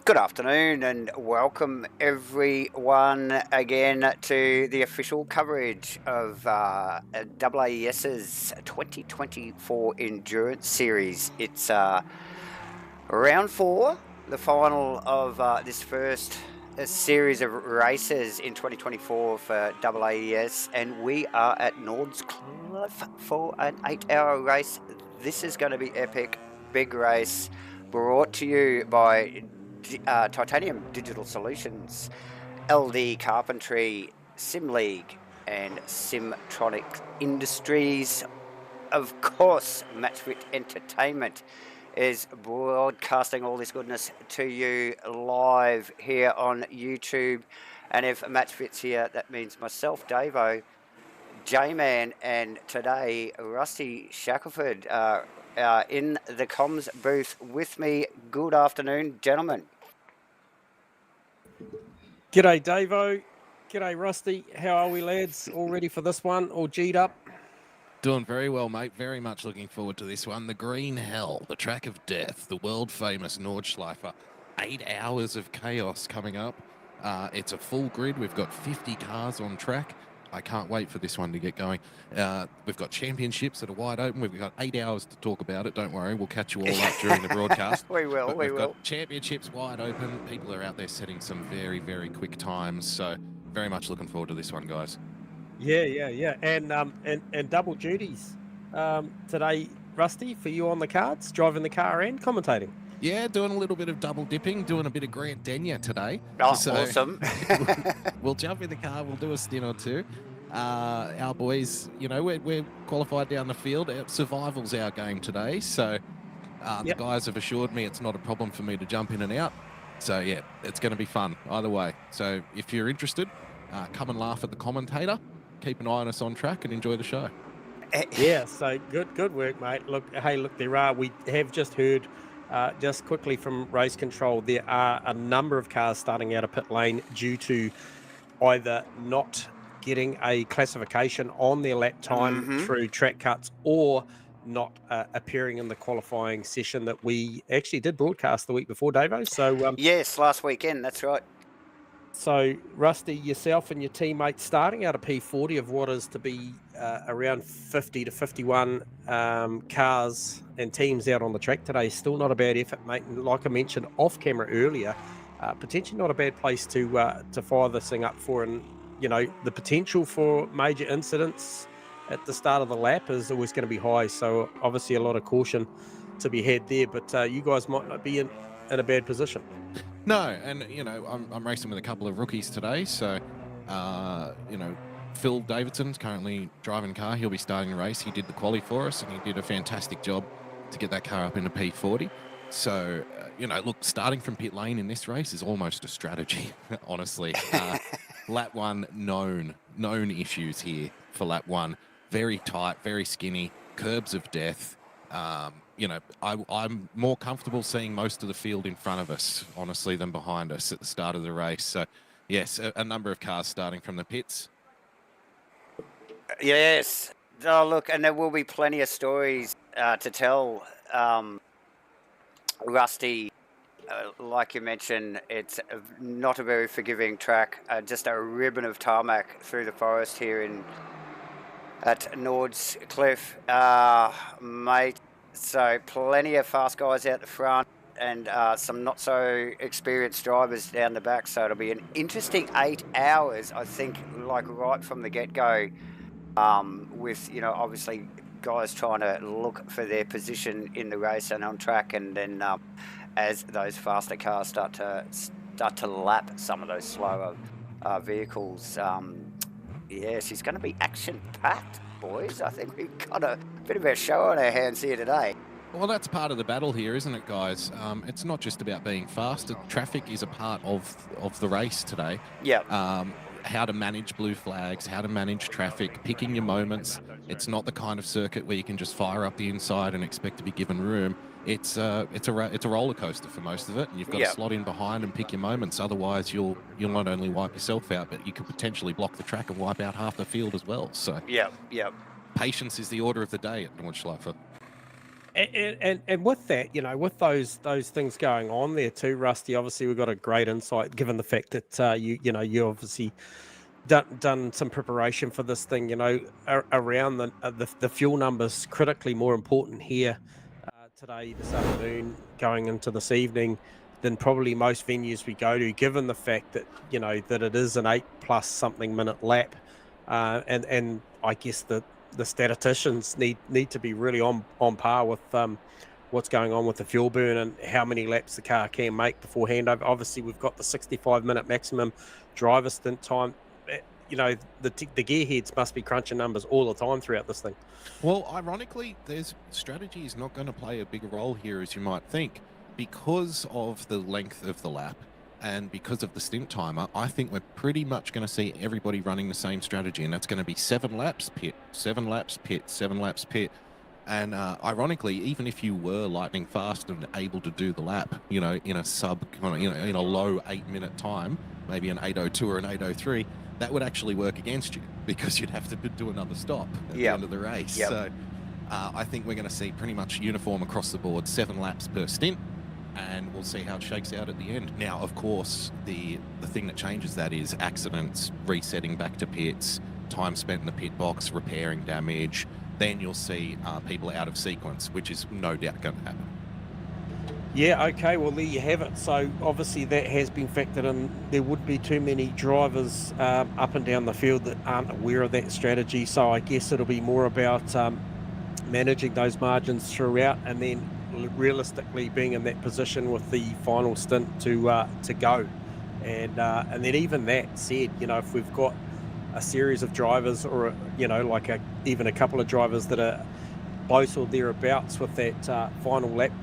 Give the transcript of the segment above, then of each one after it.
Good afternoon and welcome everyone again to the official coverage of AAS's 2024 Endurance Series. It's round 4, the final of this first series of races in 2024 for AAS, and we are at Nordschleife for an 8-hour race. This is going to be epic, big race, brought to you by Titanium Digital Solutions, LD Carpentry, Sim League, and Simtronic Industries. Of course, MATCHFIT Entertainment is broadcasting all this goodness to you live here on YouTube. And if MATCHFIT's here, that means myself, Davo, J-Man, and today Rusty Shackelford in the comms booth with me. Good afternoon, gentlemen. G'day, Davo. G'day, Rusty. How are we, lads? All ready for this one? All G'd up? Doing very well, mate. Very much looking forward to this one. The Green Hell, the track of death, the world-famous Nordschleife. 8 hours of chaos coming up. It's a full grid. We've got 50 cars on track. I can't wait for this one to get going. We've got championships that are wide open. We've got 8 hours to talk about it. Don't worry, we'll catch you all up during the broadcast. We will. We've got championships wide open. People are out there setting some very, very quick times. So very much looking forward to this one, guys. Yeah. And double duties today, Rusty, for you on the cards, driving the car and commentating. Yeah, doing a little bit of double dipping, doing a bit of Grant Denyer today. Oh, so awesome. We'll jump in the car, we'll do a stint or two. Our boys, you know, we're qualified down the field. Survival's our game today. So the guys have assured me it's not a problem for me to jump in and out. So, yeah, it's going to be fun either way. So if you're interested, come and laugh at the commentator. Keep an eye on us on track and enjoy the show. Yeah, so good work, mate. Look, we have just heard just quickly from race control, there are a number of cars starting out of pit lane due to either not getting a classification on their lap time through track cuts or not appearing in the qualifying session that we actually did broadcast the week before, Davo. So yes, last weekend, that's right. So, Rusty, yourself and your teammates starting out of P40 of what is to be around 50 to 51 cars and teams out on the track today. Still not a bad effort, mate. And like I mentioned off camera earlier, potentially not a bad place to fire this thing up for. And, you know, the potential for major incidents at the start of the lap is always going to be high. So, obviously, a lot of caution to be had there. But you guys might not be in a bad position. No, and, you know, I'm racing with a couple of rookies today, so, you know, Phil Davidson's currently driving a car. He'll be starting the race. He did the quali for us, and he did a fantastic job to get that car up into P40. So, you know, look, starting from pit lane in this race is almost a strategy, honestly. Lap 1, known issues here for lap 1. Very tight, very skinny, curbs of death. You know, I'm more comfortable seeing most of the field in front of us, honestly, than behind us at the start of the race. So, yes, a number of cars starting from the pits. Yes. Oh, look, and there will be plenty of stories to tell. Rusty, like you mentioned, it's not a very forgiving track. Just a ribbon of tarmac through the forest here at Nordschleife, mate. So plenty of fast guys out the front and some not so experienced drivers down the back. So it'll be an interesting 8 hours, I think, like right from the get-go, with, you know, obviously guys trying to look for their position in the race and on track. And then as those faster cars start to lap some of those slower vehicles, yes, it's going to be action-packed. Boys, I think we've got a bit of a show on our hands here today. Well, that's part of the battle here, isn't it, guys? It's not just about being fast. Traffic is a part of the race today. Yeah. How to manage blue flags, how to manage traffic, picking your moments. It's not the kind of circuit where you can just fire up the inside and expect to be given room. It's a roller coaster for most of it, and you've got to slot in behind and pick your moments. Otherwise, you'll not only wipe yourself out, but you could potentially block the track and wipe out half the field as well. So yeah. Patience is the order of the day at Nordschleife. And with that, with those things going on there too, Rusty, obviously we've got a great insight given the fact that you obviously done some preparation for this thing, around the fuel numbers critically more important here today, this afternoon, going into this evening than probably most venues we go to, given the fact that that it is an 8+ something minute lap, and I guess the statisticians need to be really on par with what's going on with the fuel burn and how many laps the car can make before handover. Obviously, we've got the 65-minute maximum driver stint time. The gearheads must be crunching numbers all the time throughout this thing. Well, ironically, strategy is not going to play a big role here as you might think, because of the length of the lap and because of the stint timer. I think we're pretty much going to see everybody running the same strategy, and that's going to be 7 laps pit, 7 laps pit, 7 laps pit. And ironically, even if you were lightning fast and able to do the lap, in a low 8-minute time, maybe an 8:02 or an 8:03, that would actually work against you, because you'd have to do another stop at the end of the race. Yep. So I think we're going to see pretty much uniform across the board, 7 laps per stint, and we'll see how it shakes out at the end. Now, of course, the thing that changes that is accidents, resetting back to pits, time spent in the pit box, repairing damage. Then you'll see people out of sequence, which is no doubt going to happen. Yeah, okay, well, there you have it. So obviously that has been factored in. There would be too many drivers up and down the field that aren't aware of that strategy. So I guess it'll be more about managing those margins throughout, and then realistically being in that position with the final stint to go. And then even that said, if we've got a series of drivers, or even a couple of drivers that are close or thereabouts with that final lap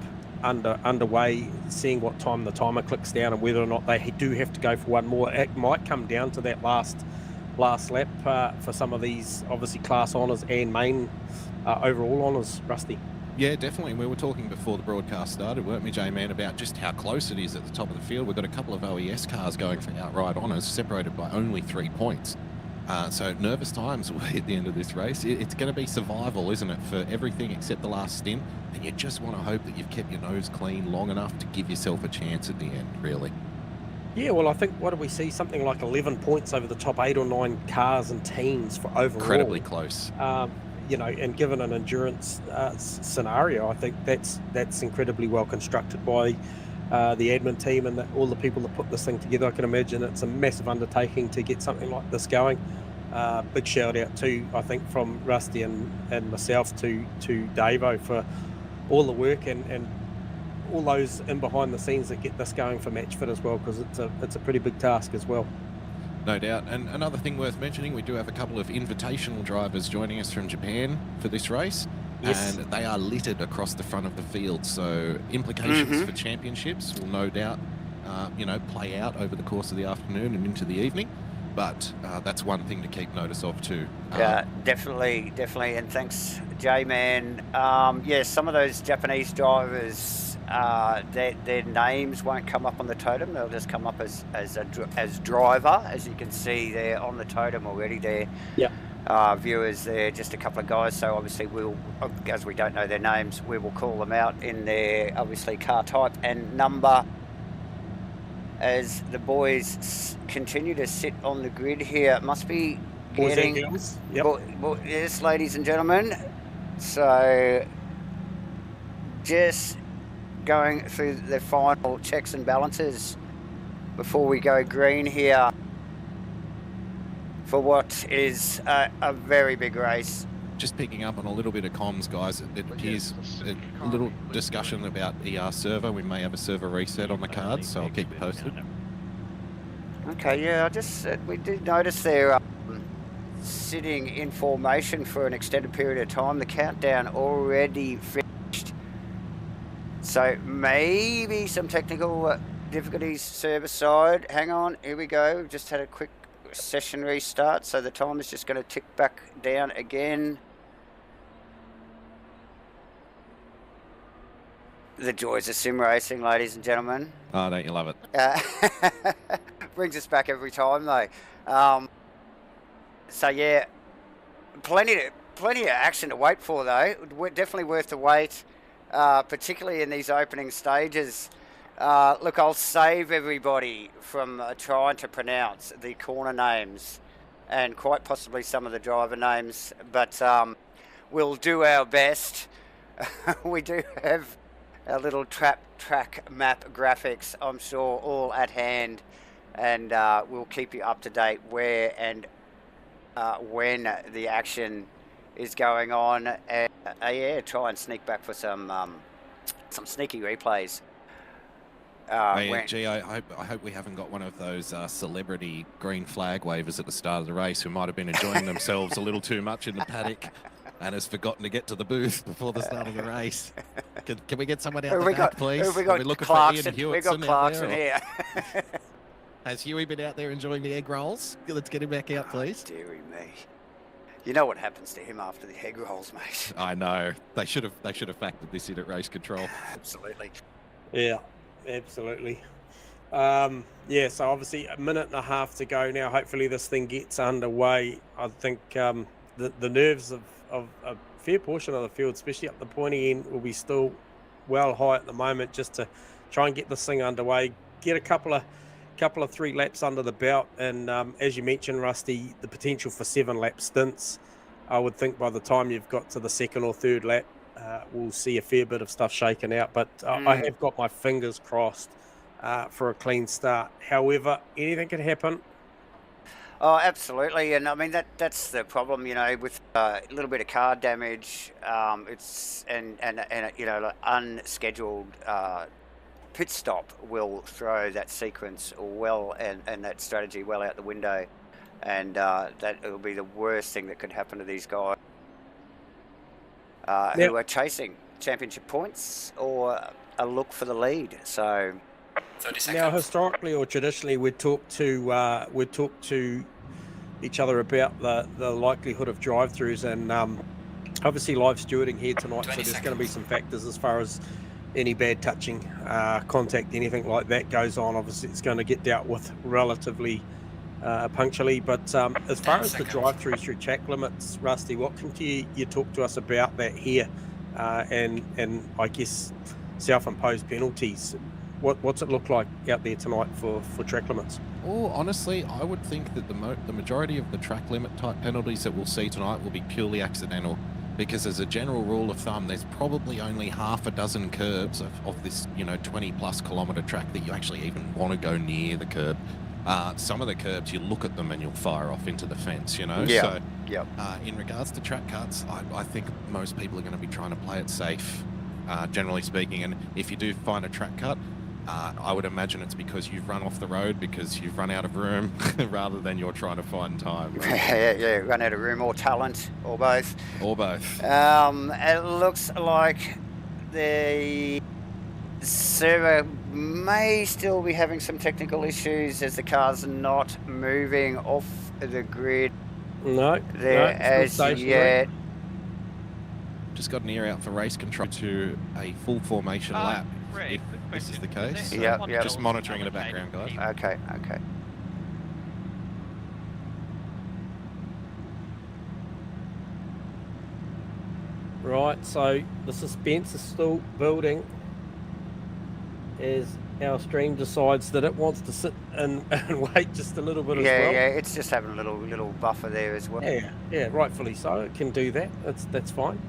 underway, seeing what time the timer clicks down and whether or not they do have to go for one more. It might come down to that last lap for some of these, obviously, class honours and main overall honours, Rusty. Yeah, definitely. We were talking before the broadcast started, weren't we, J-Man, about just how close it is at the top of the field. We've got a couple of OES cars going for outright honours, separated by only 3 points. So nervous times at the end of this race. It's going to be survival, isn't it, for everything except the last stint? And you just want to hope that you've kept your nose clean long enough to give yourself a chance at the end, really. Yeah, well, I think, what do we see? Something like 11 points over the top 8 or 9 cars and teams for overall. Incredibly close. And given an endurance scenario, I think that's incredibly well constructed by the admin team and all the people that put this thing together. I can imagine it's a massive undertaking to get something like this going. Big shout out to, I think, from Rusty and myself to Davo for all the work and all those in behind the scenes that get this going for MATCHFIT as well, because it's a pretty big task as well. No doubt. And another thing worth mentioning, we do have a couple of invitational drivers joining us from Japan for this race. Yes. And they are littered across the front of the field. So implications for championships will no doubt, play out over the course of the afternoon and into the evening. But that's one thing to keep notice of too. Yeah, definitely. And thanks, J-Man. Some of those Japanese drivers, their names won't come up on the totem. They'll just come up as driver, as you can see there on the totem already there. Yeah. Viewers there, just a couple of guys. So obviously we'll, as we don't know their names, we will call them out in their, obviously, car type and number as the boys continue to sit on the grid here. It must be getting... Yep. Well, yes, ladies and gentlemen. So just going through the final checks and balances before we go green here for what is a very big race. Just picking up on a little bit of comms, guys. It appears a little discussion about ER server. We may have a server reset on the cards, so I'll keep you posted. Okay, yeah, we did notice they're sitting in formation for an extended period of time. The countdown already finished. So maybe some technical difficulties server side. Hang on, here we go. We've just had a quick session restart, so the time is just going to tick back down again. The joys of sim racing, ladies and gentlemen. Oh, don't you love it? Brings us back every time, though. So yeah, plenty of action to wait for, though. Definitely worth the wait. particularly in these opening stages. Look, I'll save everybody from trying to pronounce the corner names and quite possibly some of the driver names, but we'll do our best. We do have our little track map graphics, I'm sure, all at hand, and we'll keep you up to date where and when the action is going on, and yeah, try and sneak back for some sneaky replays. Gee, I hope we haven't got one of those celebrity green flag wavers at the start of the race who might have been enjoying themselves a little too much in the paddock and has forgotten to get to the booth before the start of the race. Can we get someone out the back, please? We got Clarkson. We got Clarkson here. Has Huey been out there enjoying the egg rolls? Let's get him back out, please. Deary me. You know what happens to him after the egg rolls, mate. I know. They should have factored this in at race control. Absolutely. Yeah, absolutely. Yeah, so obviously a minute and a half to go now. Hopefully this thing gets underway. I think the nerves of a fair portion of the field, especially up the pointy end, will be still well high at the moment, just to try and get this thing underway, get a couple of 3 laps under the belt, and as you mentioned, Rusty, the potential for 7-lap stints. I would think by the time you've got to the 2nd or 3rd lap, we'll see a fair bit of stuff shaken out, but I have got my fingers crossed for a clean start. However, anything can happen. Oh, absolutely, and I mean that's the problem, you know, with a little bit of car damage. It's and you know, like unscheduled pit stop will throw that sequence well and that strategy well out the window, and that will be the worst thing that could happen to these guys who are chasing championship points or a look for the lead. So 30 seconds. Now, historically or traditionally, we'd talk to each other about the likelihood of drive-throughs, and obviously live stewarding here tonight, so there's going to be some factors as far as any bad touching, contact, anything like that goes on. Obviously it's going to get dealt with relatively punctually, but as far as the drive-throughs through track limits, Rusty, what can you talk to us about that here, and I guess self-imposed penalties? What's it look like out there tonight for track limits? Oh, honestly, I would think that the majority of the track limit type penalties that we'll see tonight will be purely accidental, because as a general rule of thumb, there's probably only half a dozen curbs of this, you know, 20+ kilometre track that you actually even want to go near the curb. Some of the curbs, you look at them and you'll fire off into the fence, you know? Yeah. So, yeah. In regards to track cuts, I think most people are going to be trying to play it safe, generally speaking. And if you do find a track cut, I would imagine it's because you've run off the road because you've run out of room rather than you're trying to find time. Right? Yeah, run out of room or talent or both. Or both. It looks like the server may still be having some technical issues as the car's not moving off the grid. No, as yet. Just got an ear out for race control to a full formation lap. Ray, If this is the case. Yeah. Just monitoring in the background, guys. Okay. Right, so the suspense is still building as our stream decides that it wants to sit and wait just a little bit as well. Yeah, it's just having a little buffer there as well. Yeah, rightfully so. It can do that. That's fine.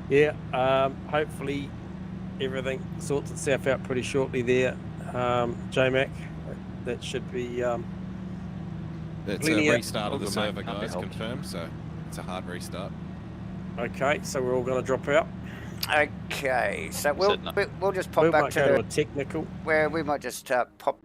Yeah, hopefully everything sorts itself out pretty shortly there, J-Mac. That should be... It's a restart of the server, guys, confirmed, so it's a hard restart. Okay, so we're all going to drop out. Okay, so we'll just pop back to a technical. Where we might just pop.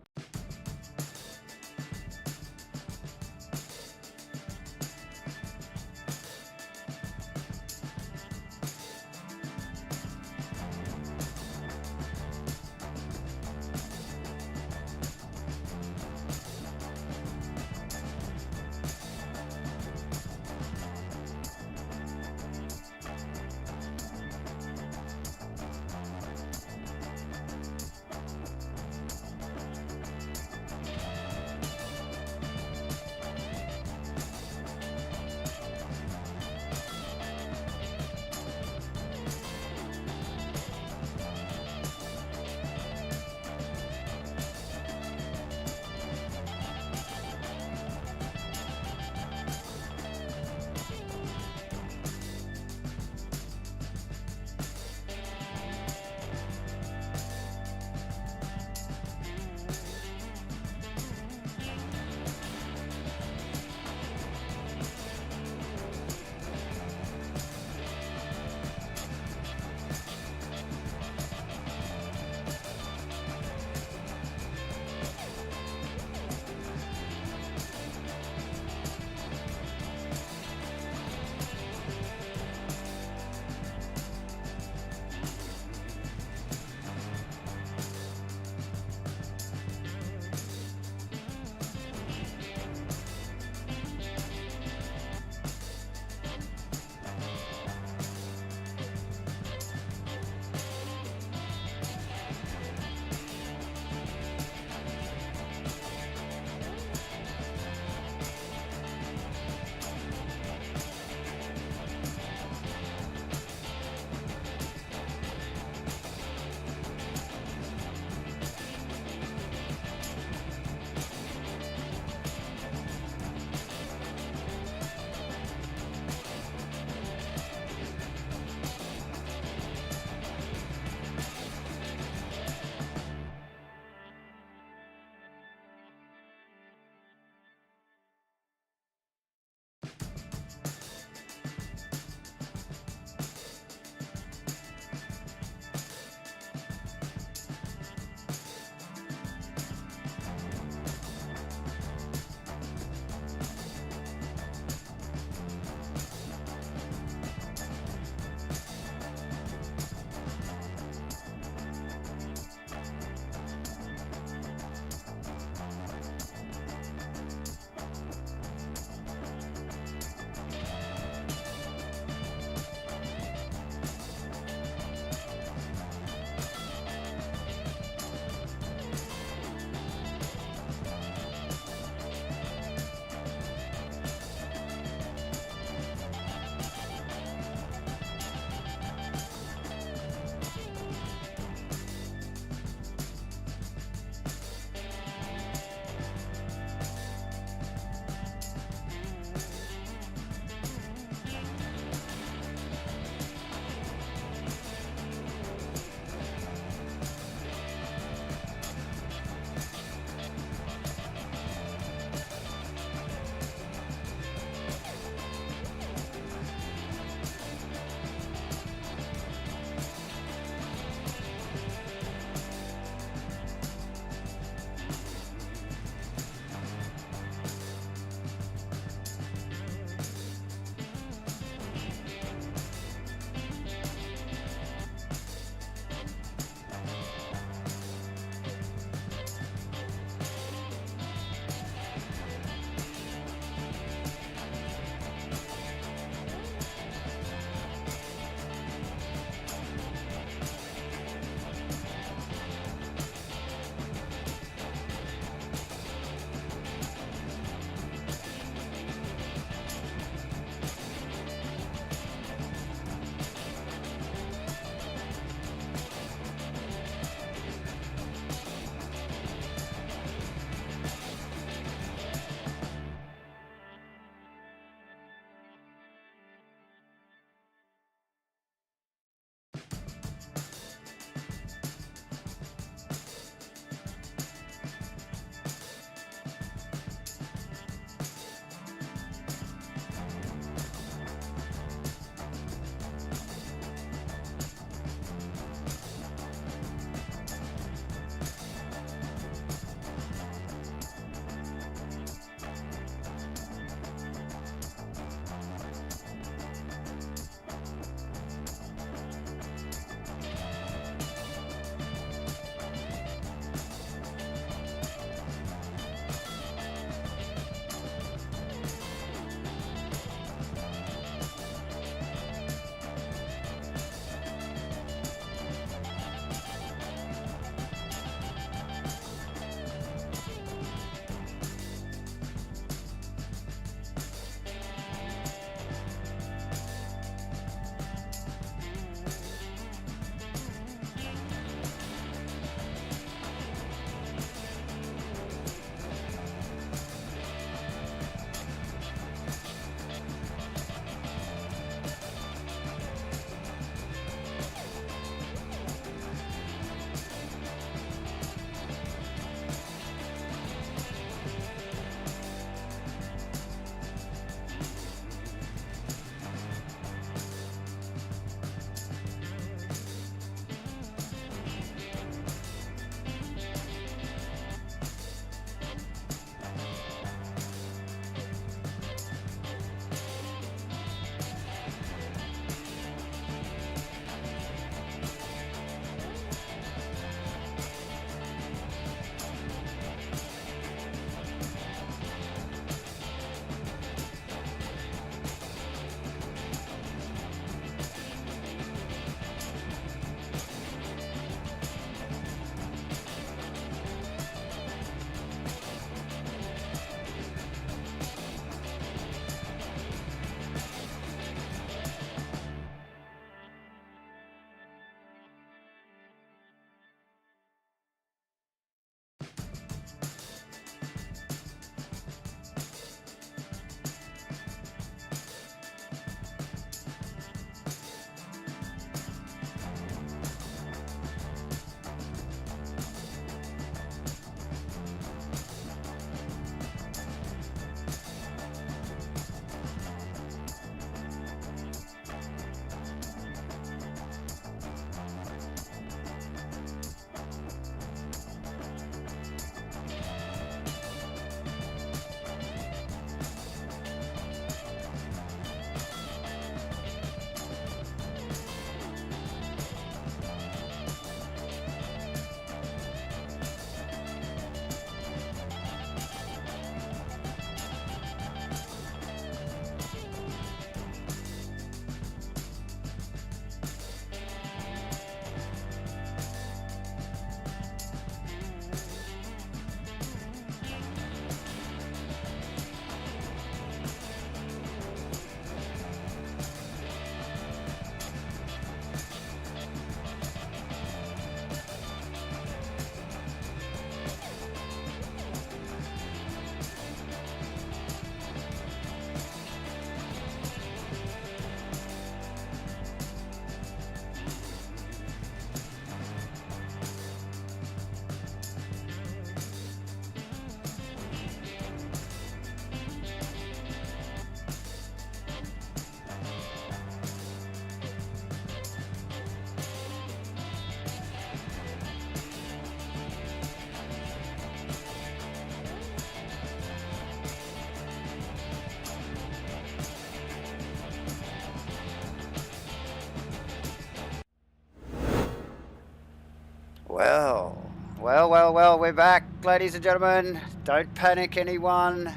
Well, we're back, ladies and gentlemen. Don't panic, anyone.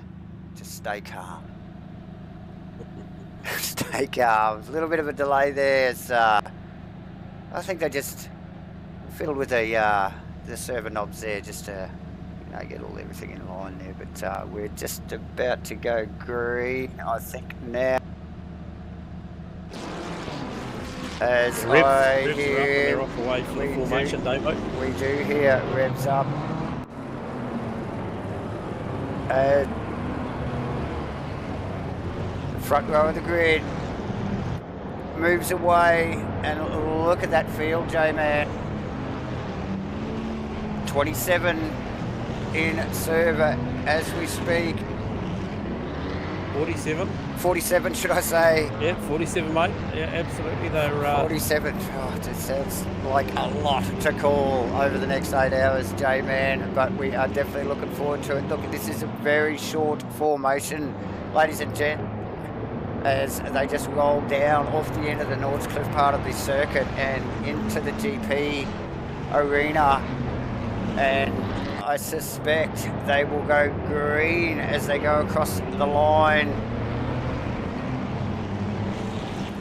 Just stay calm. Stay calm. A little bit of a delay there. It's, I think they just fiddled with the server knobs there just to get everything in line there. But we're just about to go green, I think, now. As I hear, they're off away from the formation, Davo. We do hear revs up. Front row of the grid moves away, and look at that field, J-Man. 27 in server as we speak. 47, should I say? Yeah, 47, mate. Yeah, absolutely. They're 47. Oh, it sounds like a lot to call over the next 8 hours, J-Man, but we are definitely looking forward to it. Look, this is a very short formation, ladies and gents, as they just roll down off the end of the Nordschleife part of this circuit and into the GP arena, and I suspect they will go green as they go across the line.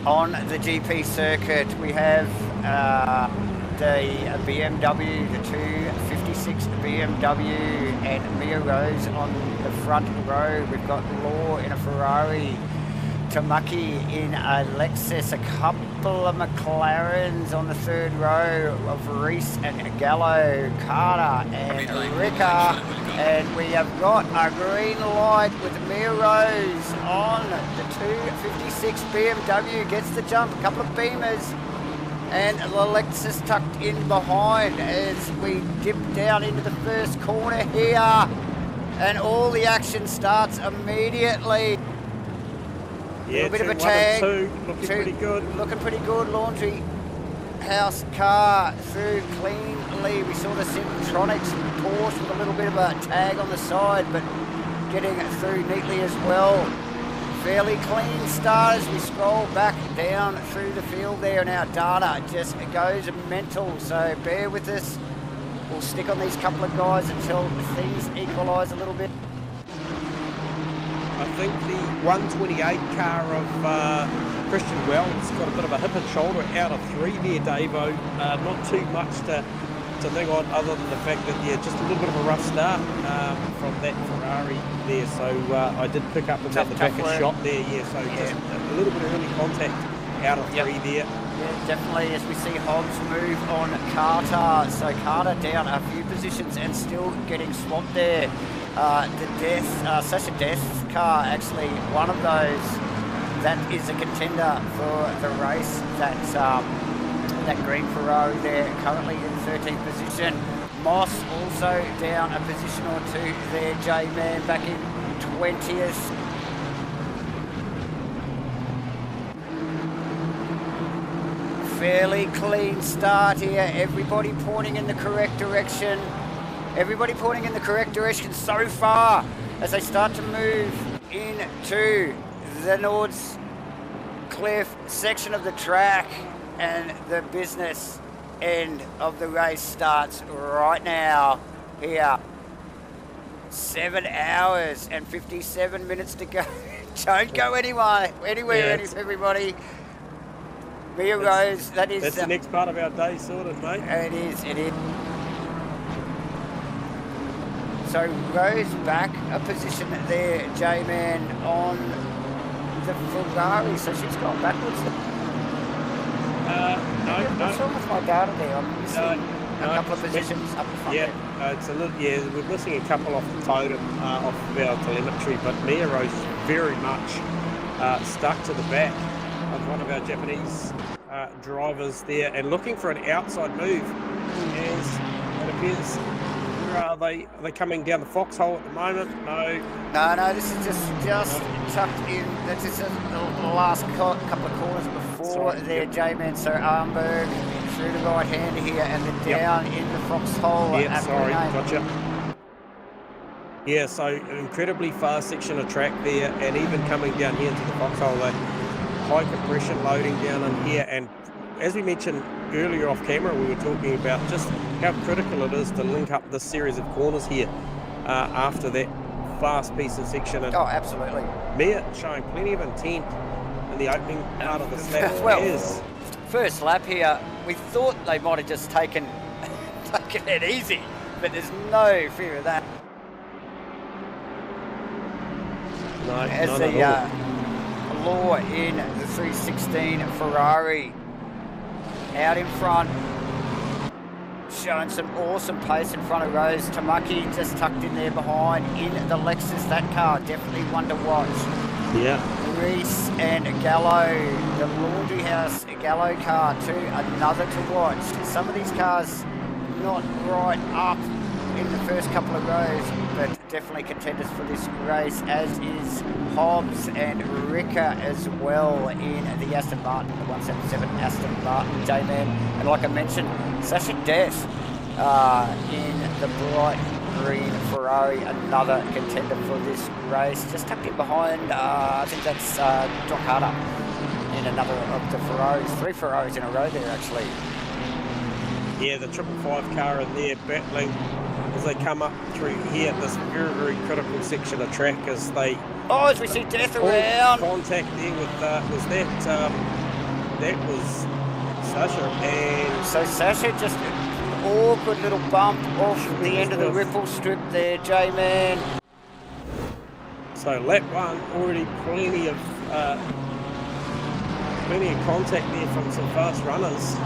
On the GP circuit, we have the BMW, the 256 BMW, and Mia Rose on the front row. We've got Law in a Ferrari, Tamaki in a Lexus, a couple of McLarens on the third row of Reese and Gallo, Carter and Ricker, and we have got a green light with Mia Rose on the 256 BMW, gets the jump, a couple of Beamers, and the Lexus tucked in behind as we dip down into the first corner here, and all the action starts immediately. Yeah, a bit of a tag. Looking pretty good. Looking pretty good. Laundry house car through cleanly. We saw the Centronics Porsche with a little bit of a tag on the side, but getting through neatly as well. Fairly clean start as we scroll back down through the field there, and our data just goes mental. So bear with us. We'll stick on these couple of guys until things equalise a little bit. I think the 128 car of Christian Wells got a bit of a hip and shoulder out of 3 there, Davo. Not too much to think on, other than the fact that, yeah, just a little bit of a rough start from that Ferrari there. So I did pick up about the back of shot there, yeah. So just a little bit of early contact out of 3 there. Yeah, definitely, as we see Hobbs move on Carter. So Carter down a few positions and still getting swamped there. Sasha Death's car, actually one of those that is a contender for the race. That's that green Ferrari there, currently in 13th position. Moss also down a position or two there. J-Man back in 20th. Fairly clean start here. Everybody pointing in the correct direction. Everybody pointing in the correct direction so far as they start to move into the Nordschleife section of the track, and the business end of the race starts right now here. 7 hours and 57 minutes to go. Don't go anywhere, everybody. Mia Rose, that's the next part of our day sorted, mate. It is. So Rose back a position there, J-Man, on the Ferrari, so she's gone backwards. No. What's wrong with my data there? I'm missing a couple of positions up front. Yeah, it's a little. Yeah, we're missing a couple off the totem, off of our telemetry, but Mia Rose is very much stuck to the back of one of our Japanese drivers there, and looking for an outside move, as it appears. Are they coming down the foxhole at the moment? No, this is just tucked in. That's just the last couple of corners before there, J-Man. So Armberg through the right hand here, and then down in the foxhole. Yeah, sorry, gotcha. Yeah, so an incredibly fast section of track there, and even coming down here into the foxhole, that high compression loading down in here, and as we mentioned earlier off camera, we were talking about just how critical it is to link up this series of corners here after that fast piece of section. And Oh, absolutely. Mia showing plenty of intent in the opening part of this lap. Well, first lap here, we thought they might have just taken it easy, but there's no fear of that. No, As none the at all. Law in the 316 Ferrari out in front, showing some awesome pace in front of Rose. Tamaki just tucked in there behind in the Lexus. That car definitely one to watch. Yeah. Reese and Gallo, the Laundry House Gallo car too, another to watch. Some of these cars not right up in the first couple of rows, but definitely contenders for this race, as is Hobbs and Ricker as well in the Aston Martin, the 177 Aston Martin J-Man. And like I mentioned, Sasha Det in the bright green Ferrari, another contender for this race. Just tucked in behind, I think that's Doc Harder in another of the Ferraris. 3 Ferraris in a row there, actually. Yeah, the 555 car in there battling as they come up through here, this very, very critical section of track as they... Oh, as we see Death around. Contact there with, that was Sasha. And so Sasha just an awkward little bump off the end of the ripple strip there, J-Man. So lap 1, already plenty of contact there from some fast runners.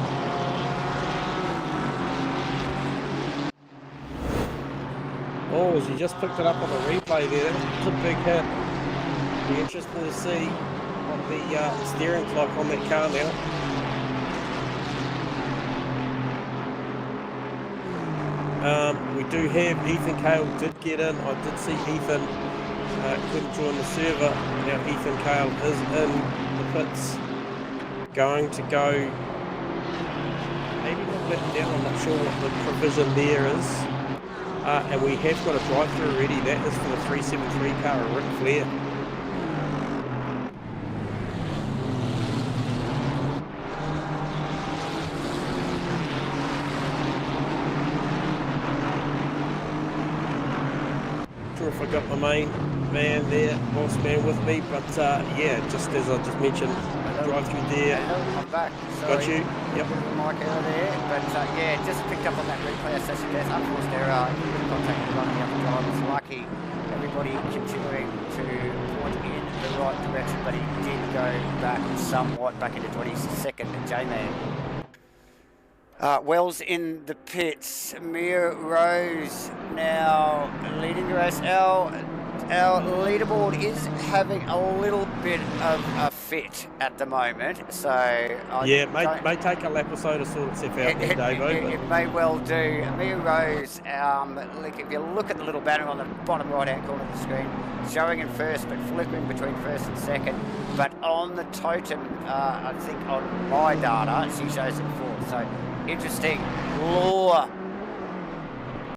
Oh, she just picked it up on the replay there. That's a big hit. Be interesting to see what the steering's like on that car now. We do have Ethan Cale did get in. I did see Ethan couldn't join the server. Now Ethan Cale is in the pits. Going to go maybe not letting down. I'm not sure what the provision there is. And we have got a drive-through already. That is for the 373 car of Ric Flair. Not sure if I got my main man there, boss man with me, but yeah, just as I just mentioned, drive-through there. I'm back. Got you. Yep. Mic out there, but yeah, just picked up on that replay of Sasha Death. Unfortunately, there are contact with one of the other drivers. Lucky, everybody continuing to point in the right direction, but he did go back somewhat back into 22nd. J-Man. Wells in the pits. Mia Rose now leading the race. Our leaderboard is having a little bit of a fit at the moment, so yeah, it may take a lap or so to sort itself out there, Davo. It may well do. Mia Rose, if you look at the little banner on the bottom right-hand corner of the screen, showing in first, but flickering between first and second. But on the totem, I think on my data, she shows in fourth. So interesting. Law